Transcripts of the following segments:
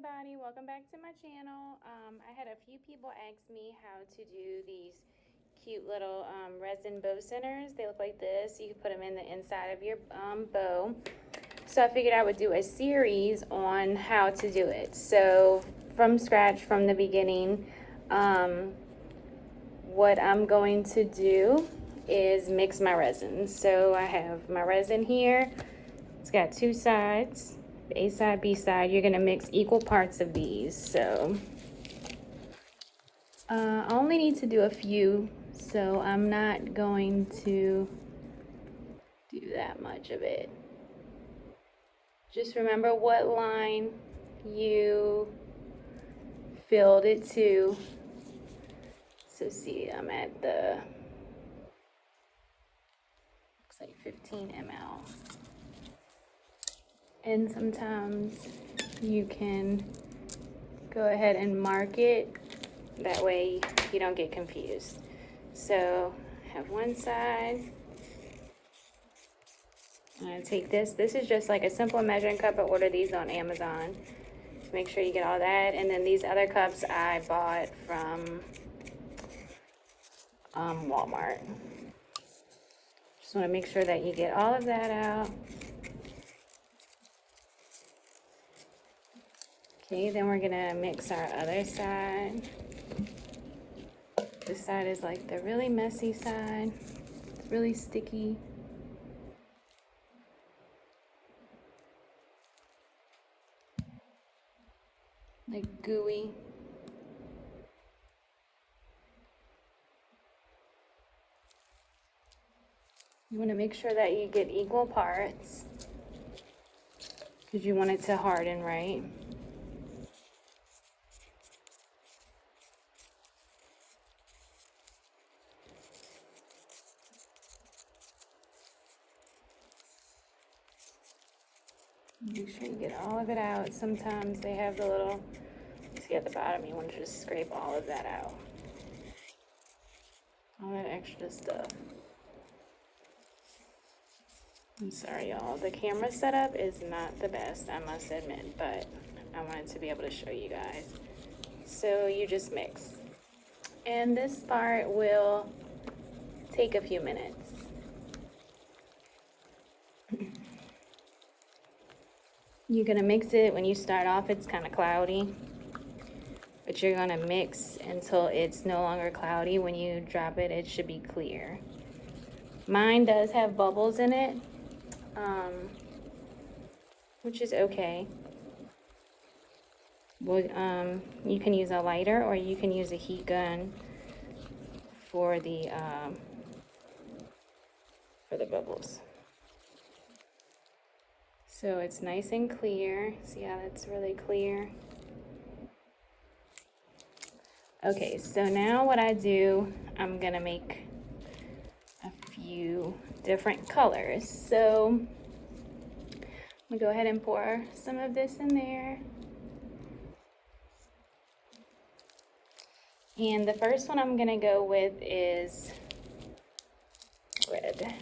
everybody, welcome back to my channel. I had a few people ask me how to do these cute little resin bow centers. They look like this. You can put them in the inside of your bow. So I figured I would do a series on how to do it. So from scratch, from the beginning, what I'm going to do is mix my resin. So I have my resin here. It's got two sides. A side, B side, you're gonna mix equal parts of these. So I only need to do a few, so I'm not going to do that much of it. Just remember what line you filled it to. So see, I'm at the, looks like 15 ml. And sometimes you can go ahead and mark it. That way you don't get confused. So have one side. I'm gonna take this. This is just like a simple measuring cup. I ordered these on Amazon. Make sure you get all that. And then these other cups I bought from Walmart. Just wanna make sure that you get all of that out. Okay, then we're gonna mix our other side. This side is like the really messy side. It's really sticky. Like gooey. You wanna make sure that you get equal parts because you want it to harden, right? Make sure you get all of it out. Sometimes they have the little, see at the bottom, you want to just scrape all of that out. All that extra stuff. I'm sorry, y'all. The camera setup is not the best, I must admit, but I wanted to be able to show you guys. So you just mix. And this part will take a few minutes. You're gonna mix it. When you start off, it's kind of cloudy, but you're gonna mix until it's no longer cloudy. When you drop it, it should be clear. Mine does have bubbles in it, which is okay. Well, you can use a lighter or you can use a heat gun for the bubbles. So it's nice and clear. See how that's really clear? Okay, so now what I do, I'm gonna make a few different colors. So I'm gonna go ahead and pour some of this in there. And the first one I'm gonna go with is red.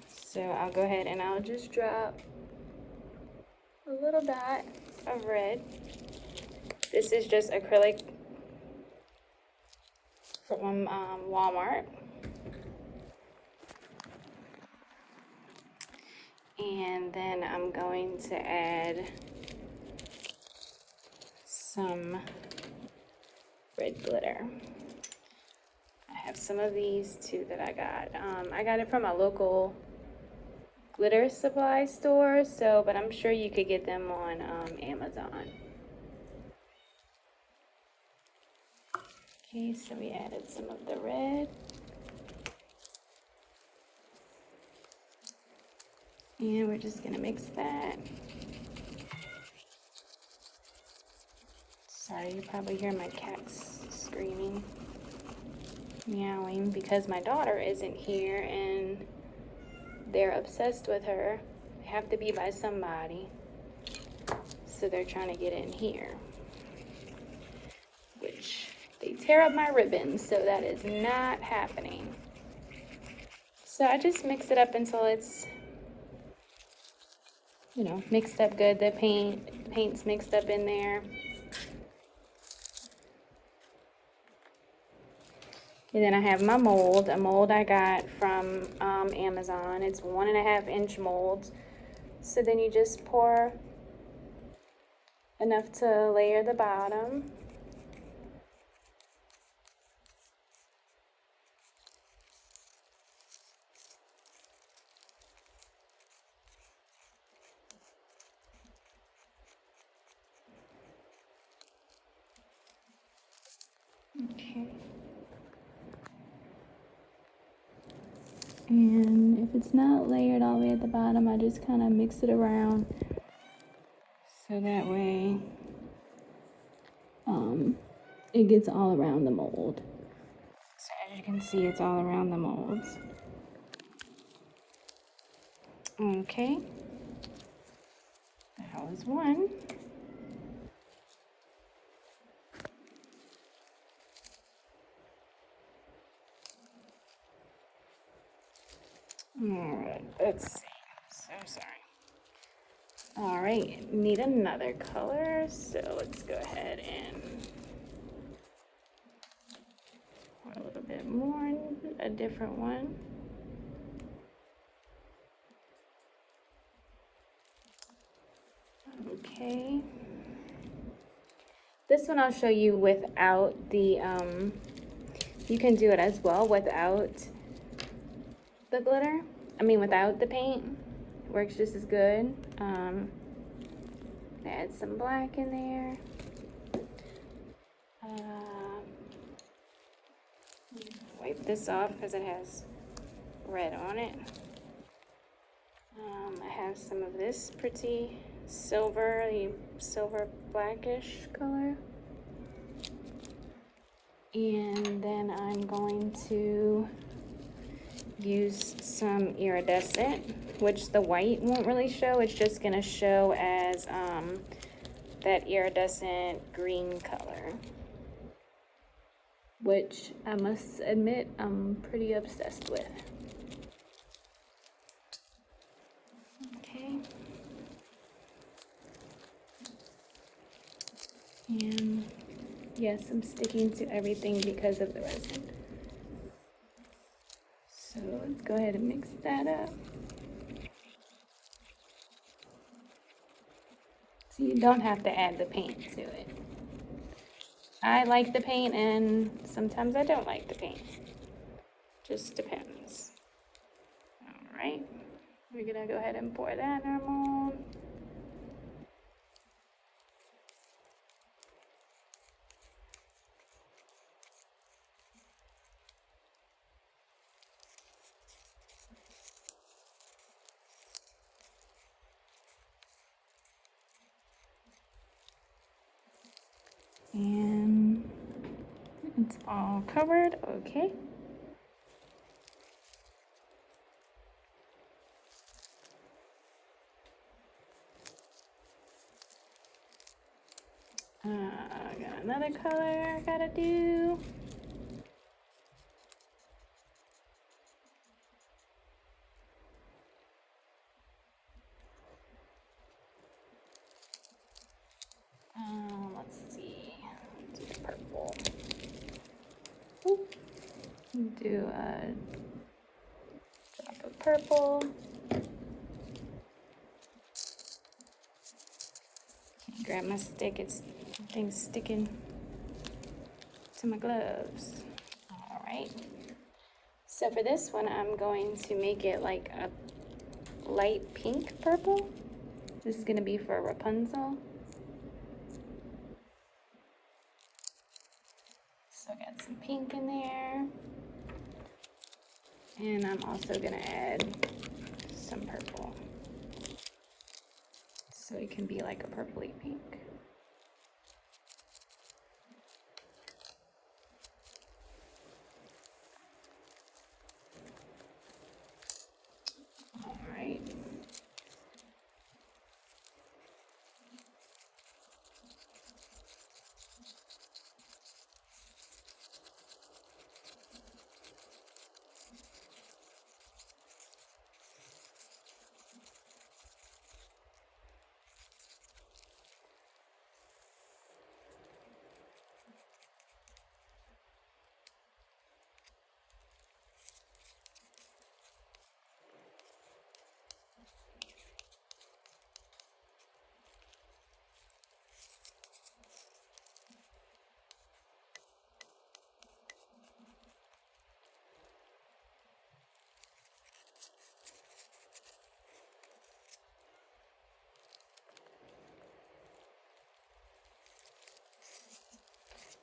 So I'll go ahead and I'll just drop a little dot of red. This is just acrylic from Walmart. And then I'm going to add some red glitter. I have some of these too that I got. I got it from a local glitter supply store, so but I'm sure you could get them on Amazon. Okay, so we added some of the red. And we're just gonna mix that. Sorry, you probably hear my cats screaming, meowing, because my daughter isn't here and they're obsessed with her. They have to be by somebody. So they're trying to get in here. Which, they tear up my ribbons, so that is not happening. So I just mix it up until it's, you know, mixed up good. The paint's mixed up in there. And then I have my mold, a mold I got from Amazon. It's 1.5-inch molds. So then you just pour enough to layer the bottom. Okay. And if it's not layered all the way at the bottom, I just kind of mix it around so that way it gets all around the mold. So as you can see, it's all around the molds. Okay. That was one. All right, let's see. So sorry. All right, need another color, so let's go ahead and pour a little bit more, a different one. Okay. This one I'll show you without the, you can do it as well without the glitter. I mean, without the paint. It works just as good. Add some black in there. Wipe this off because it has red on it. I have some of this pretty silver blackish color. And then I'm going to use some iridescent, which the white won't really show. It's just gonna show as that iridescent green color, which I must admit I'm pretty obsessed with. Okay. And yes, I'm sticking to everything because of the resin. So let's go ahead and mix that up. So you don't have to add the paint to it. I like the paint and sometimes I don't like the paint. Just depends. All right, we're gonna go ahead and pour that in our mold. And it's all covered, okay. I got another color I gotta do. Let's see, do purple. Ooh. Do a drop of purple. Can't grab my stick, thing's sticking to my gloves. All right. So for this one, I'm going to make it like a light pink purple. This is gonna be for Rapunzel. So I got some pink in there. And I'm also gonna add some purple. So it can be like a purpley pink. All right.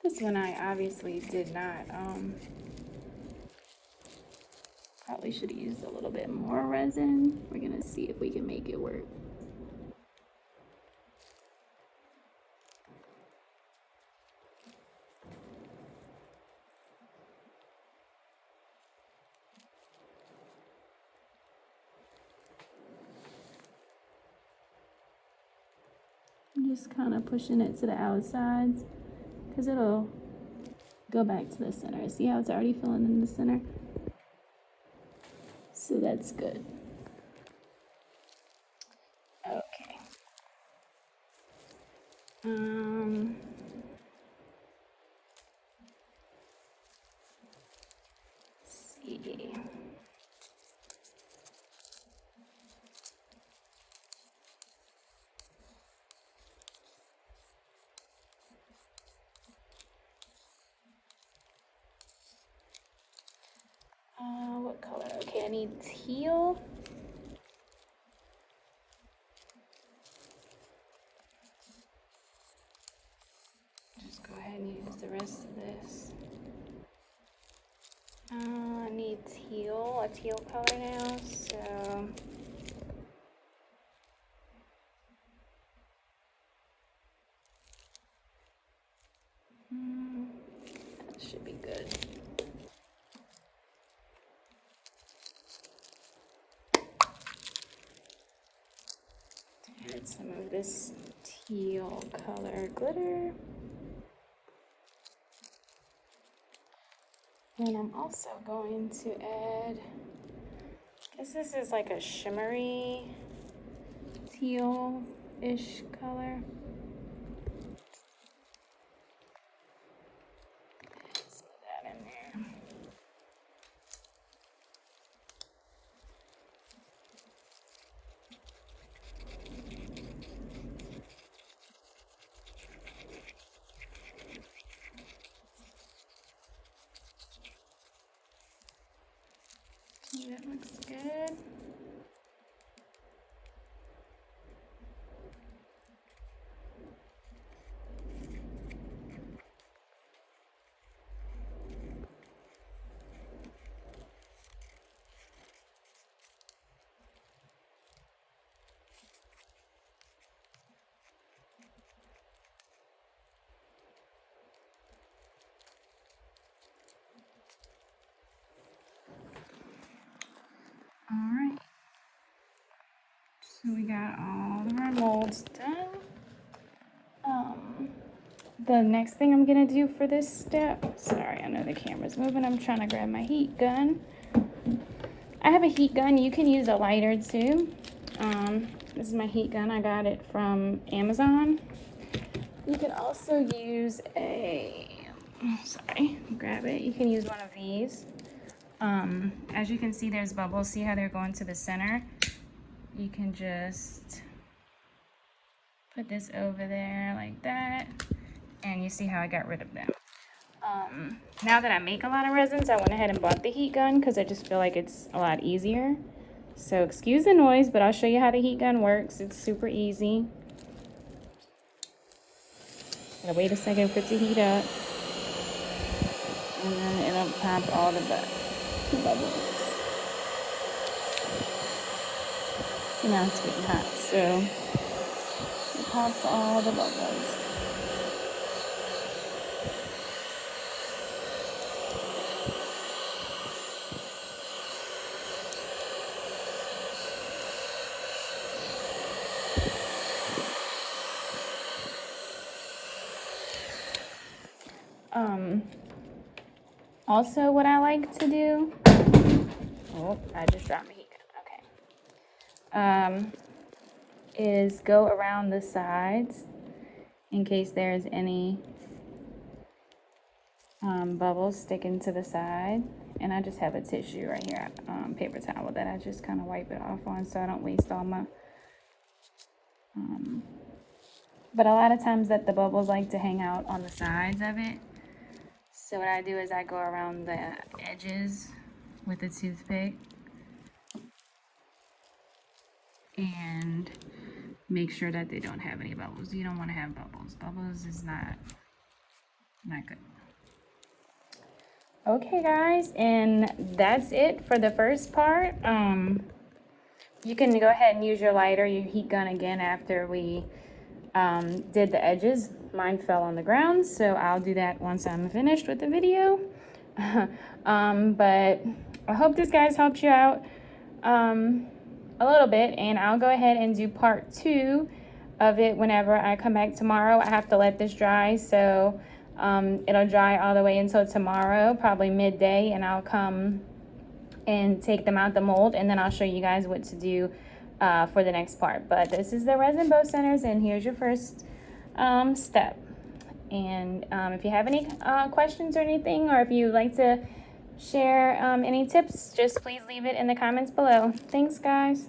This one I obviously did not, probably should have used a little bit more resin. We're gonna see if we can make it work. I'm just kind of pushing it to the outsides because it'll go back to the center. See how it's already filling in the center? So that's good. Okay. See. What color? Okay, I need teal. Just go ahead and use the rest of this. I need teal, a teal color now, so. That should be good. Add some of this teal color glitter. And I'm also going to add, I guess this is like a shimmery teal-ish color. Let's put that in there. That looks good. All right. So we got all of our molds done. The next thing I'm gonna do for this step, sorry, I know the camera's moving. I'm trying to grab my heat gun. I have a heat gun. You can use a lighter too. This is my heat gun. I got it from Amazon. You can also use grab it. You can use one of these. As you can see, there's bubbles. See how they're going to the center? You can just put this over there like that, and you see how I got rid of them. Now that I make a lot of resins, I went ahead and bought the heat gun because I just feel like it's a lot easier. So excuse the noise, but I'll show you how the heat gun works. It's super easy. Gotta wait a second for it to heat up, and then it'll pop all the bubbles. See, now it's getting hot, so it pops all the bubbles. Also what I like to do, I just dropped my heat gun, okay, is go around the sides in case there's any bubbles sticking to the side. And I just have a tissue right here, paper towel that I just kind of wipe it off on so I don't waste all my, but a lot of times that the bubbles like to hang out on the sides of it. So what I do is I go around the edges with a toothpick and make sure that they don't have any bubbles. You don't want to have bubbles. Bubbles is not Not good. Okay guys, and that's it for the first part. You can go ahead and use your lighter, your heat gun again after we did the edges. Mine fell on the ground, so I'll do that once I'm finished with the video. But I hope this guys helps you out a little bit, and I'll go ahead and do part 2 of it whenever I come back tomorrow. I have to let this dry, so it'll dry all the way until tomorrow, probably midday, and I'll come and take them out the mold, and then I'll show you guys what to do for the next part. But this is the resin bow centers, and here's your first step. And if you have any questions or anything, or if you'd like to share any tips, just please leave it in the comments below. Thanks guys.